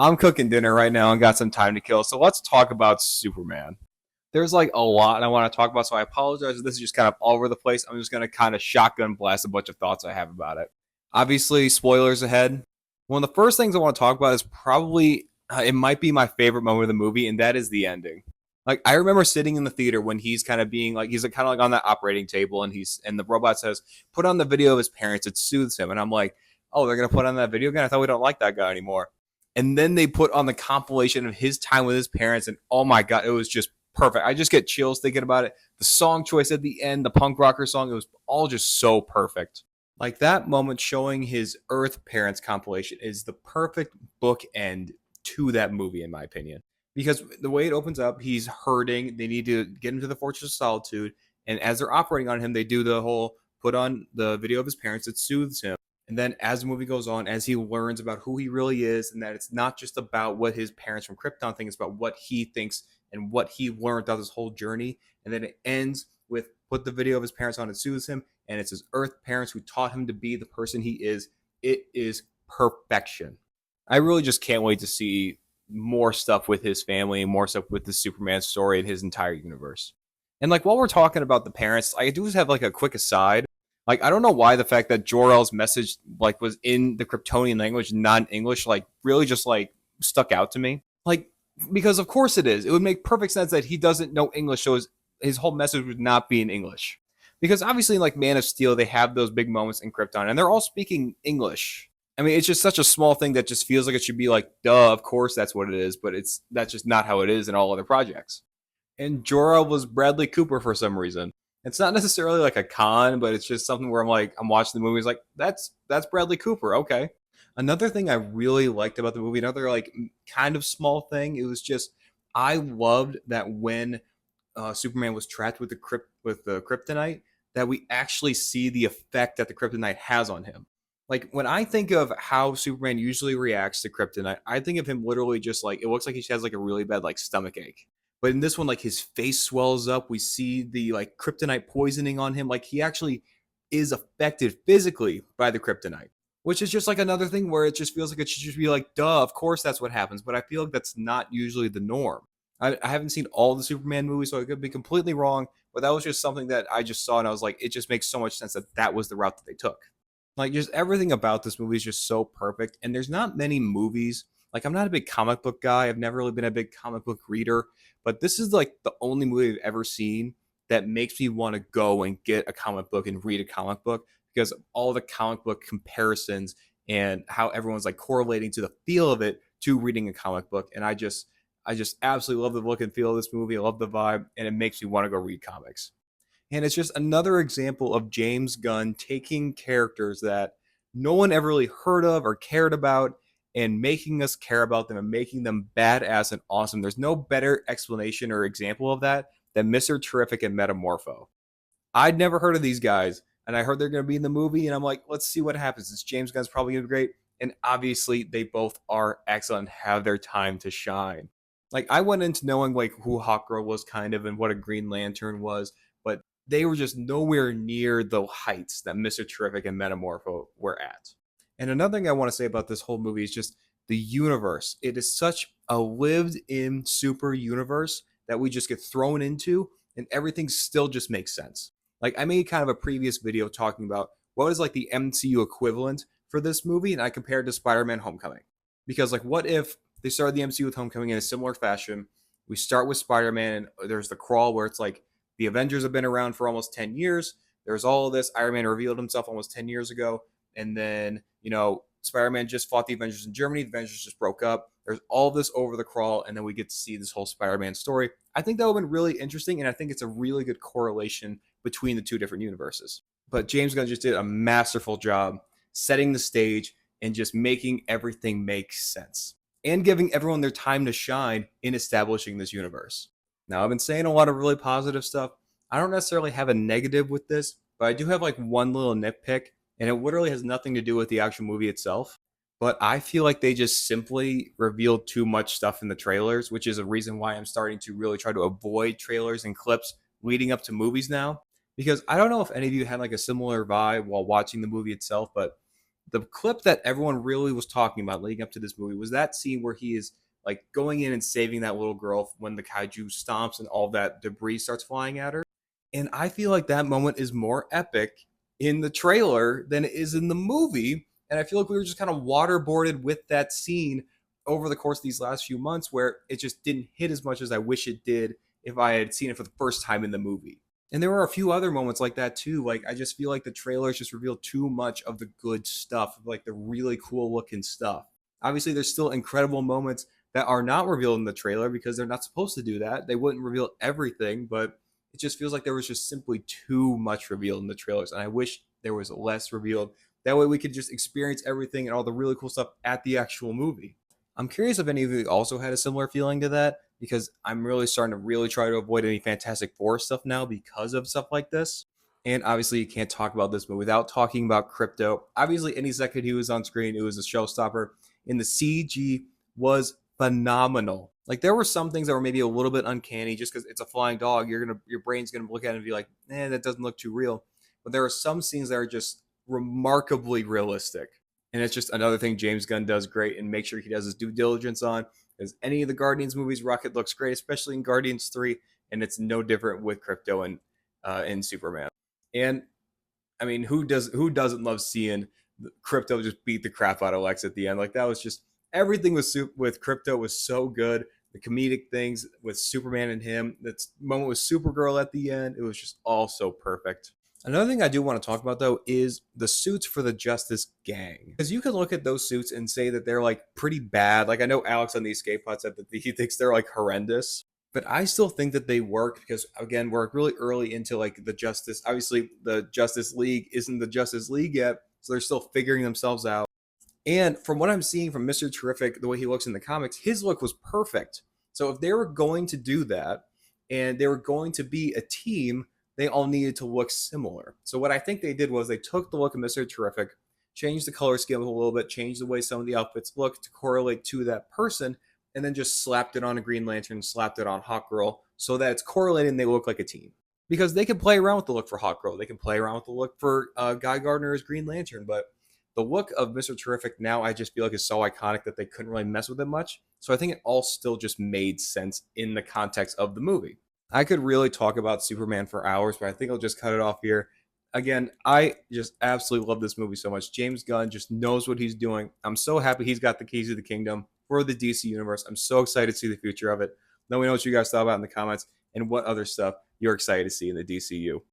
I'm cooking dinner right now and got some time to kill. So let's talk about Superman. There's like a lot I want to talk about, so I apologize if this is just kind of all over the place. I'm just going to kind of shotgun blast a bunch of thoughts I have about it. Obviously, spoilers ahead. One of the first things I want to talk about is probably, it might be my favorite moment of the movie, and that is the ending. Like, I remember sitting in the theater when he's kind of being like, he's like, kind of like on that operating table, and the robot says, put on the video of his parents, it soothes him. And I'm like, oh, they're going to put on that video again? I thought we don't like that guy anymore. And then they put on the compilation of his time with his parents, and oh my God, it was just perfect. I just get chills thinking about it. The song choice at the end, the punk rocker song, it was all just so perfect. Like that moment showing his Earth parents compilation is the perfect bookend to that movie, in my opinion. Because the way it opens up, he's hurting. They need to get him to the Fortress of Solitude. And as they're operating on him, they do the whole put on the video of his parents. It soothes him. And then as the movie goes on, as he learns about who he really is, and that it's not just about what his parents from Krypton think, it's about what he thinks and what he learned throughout this whole journey. And then it ends with put the video of his parents on and soothes him. And it's his Earth parents who taught him to be the person he is. It is perfection. I really just can't wait to see more stuff with his family and more stuff with the Superman story and his entire universe. And like while we're talking about the parents, I do just have like a quick aside. Like I don't know why the fact that Jor-El's message like was in the Kryptonian language, not in English, like really just like stuck out to me. Like because of course it is. It would make perfect sense that he doesn't know English, so his whole message would not be in English. Because obviously, like Man of Steel, they have those big moments in Krypton, and they're all speaking English. I mean, it's just such a small thing that just feels like it should be like, duh, of course that's what it is, but that's just not how it is in all other projects. And Jor-El was Bradley Cooper for some reason. It's not necessarily like a con, but it's just something where I'm like, I'm watching the movie, it's like, that's Bradley Cooper, okay. Another thing I really liked about the movie, another like kind of small thing, it was just I loved that when Superman was trapped with the kryptonite, that we actually see the effect that the kryptonite has on him. Like when I think of how Superman usually reacts to kryptonite, I think of him literally just like it looks like he has like a really bad like stomach ache. But in this one, like his face swells up. We see the like kryptonite poisoning on him. Like he actually is affected physically by the kryptonite, which is just like another thing where it just feels like it should just be like, duh, of course that's what happens. But I feel like that's not usually the norm. I haven't seen all the Superman movies, so I could be completely wrong. But that was just something that I just saw, and I was like, it just makes so much sense that that was the route that they took. Like, just everything about this movie is just so perfect. And there's not many movies. Like, I'm not a big comic book guy. I've never really been a big comic book reader. But this is like the only movie I've ever seen that makes me want to go and get a comic book and read a comic book because of all the comic book comparisons and how everyone's like correlating to the feel of it to reading a comic book. And I just absolutely love the look and feel of this movie. I love the vibe, and it makes me want to go read comics. And it's just another example of James Gunn taking characters that no one ever really heard of or cared about and making us care about them and making them badass and awesome. There's no better explanation or example of that than Mr. Terrific and Metamorpho. I'd never heard of these guys, and I heard they're going to be in the movie, and I'm like, let's see what happens. It's James Gunn's probably going to be great. And obviously, they both are excellent, have their time to shine. Like, I went into knowing like who Hawkgirl was kind of and what a Green Lantern was, but they were just nowhere near the heights that Mr. Terrific and Metamorpho were at. And another thing I want to say about this whole movie is just the universe. It is such a lived in super universe that we just get thrown into, and everything still just makes sense. Like, I made kind of a previous video talking about what is like the MCU equivalent for this movie, and I compared it to Spider Man Homecoming. Because, like, what if they started the MCU with Homecoming in a similar fashion? We start with Spider Man, and there's the crawl where it's like the Avengers have been around for almost 10 years. There's all of this. Iron Man revealed himself almost 10 years ago. And then, Spider-Man just fought the Avengers in Germany. The Avengers just broke up. There's all this over the crawl. And then we get to see this whole Spider-Man story. I think that would have been really interesting. And I think it's a really good correlation between the two different universes. But James Gunn just did a masterful job setting the stage and just making everything make sense and giving everyone their time to shine in establishing this universe. Now, I've been saying a lot of really positive stuff. I don't necessarily have a negative with this, but I do have like one little nitpick, and it literally has nothing to do with the actual movie itself. But I feel like they just simply revealed too much stuff in the trailers, which is a reason why I'm starting to really try to avoid trailers and clips leading up to movies now. Because I don't know if any of you had like a similar vibe while watching the movie itself, but The clip that everyone really was talking about leading up to this movie was that scene where he is like going in and saving that little girl when the kaiju stomps and all that debris starts flying at her. And I feel like that moment is more epic in the trailer than it is in the movie. And I feel like we were just kind of waterboarded with that scene over the course of these last few months where it just didn't hit as much as I wish it did if I had seen it for the first time in the movie. And there were a few other moments like that too. Like I just feel like the trailers just reveal too much of the good stuff, like the really cool looking stuff. Obviously, there's still incredible moments that are not revealed in the trailer because they're not supposed to do that. They wouldn't reveal everything, but it just feels like there was just simply too much revealed in the trailers. And I wish there was less revealed. That way we could just experience everything and all the really cool stuff at the actual movie. I'm curious if any of you also had a similar feeling to that because I'm really starting to really try to avoid any Fantastic Four stuff now because of stuff like this. And obviously, you can't talk about this movie without talking about Crypto. Obviously, any second he was on screen, it was a showstopper. And the CG was phenomenal. Like there were some things that were maybe a little bit uncanny just because it's a flying dog. Your brain's gonna look at it and be like, that doesn't look too real. But there are some scenes that are just remarkably realistic. And it's just another thing James Gunn does great and make sure he does his due diligence on. Because any of the Guardians movies, Rocket looks great, especially in Guardians 3, and it's no different with Crypto and in Superman. And I mean, who doesn't love seeing Crypto just beat the crap out of Lex at the end? Like that was just everything with Crypto was so good. The comedic things with Superman and him, that moment with Supergirl at the end, it was just all so perfect. Another thing I do want to talk about though is the suits for the Justice Gang. Because you can look at those suits and say that they're like pretty bad. Like I know Alex on the Escape Pod said that he thinks they're like horrendous. But I still think that they work because again, we're really early into like the Justice. Obviously, the Justice League isn't the Justice League yet, so they're still figuring themselves out. And from what I'm seeing from Mr. Terrific, the way he looks in the comics, his look was perfect. So if they were going to do that and they were going to be a team, they all needed to look similar. So what I think they did was they took the look of Mr. Terrific, changed the color scheme a little bit, changed the way some of the outfits look to correlate to that person, and then just slapped it on a Green Lantern, slapped it on Hawkgirl, so that it's correlated and they look like a team. Because they can play around with the look for Hawkgirl, they can play around with the look for Guy Gardner as Green Lantern, but the look of Mr. Terrific now I just feel like is so iconic that they couldn't really mess with it much. So I think it all still just made sense in the context of the movie. I could really talk about Superman for hours, but I think I'll just cut it off here. Again, I just absolutely love this movie so much. James Gunn just knows what he's doing. I'm so happy he's got the keys to the kingdom for the DC universe. I'm so excited to see the future of it. Let me know what you guys thought about in the comments and what other stuff you're excited to see in the DCU.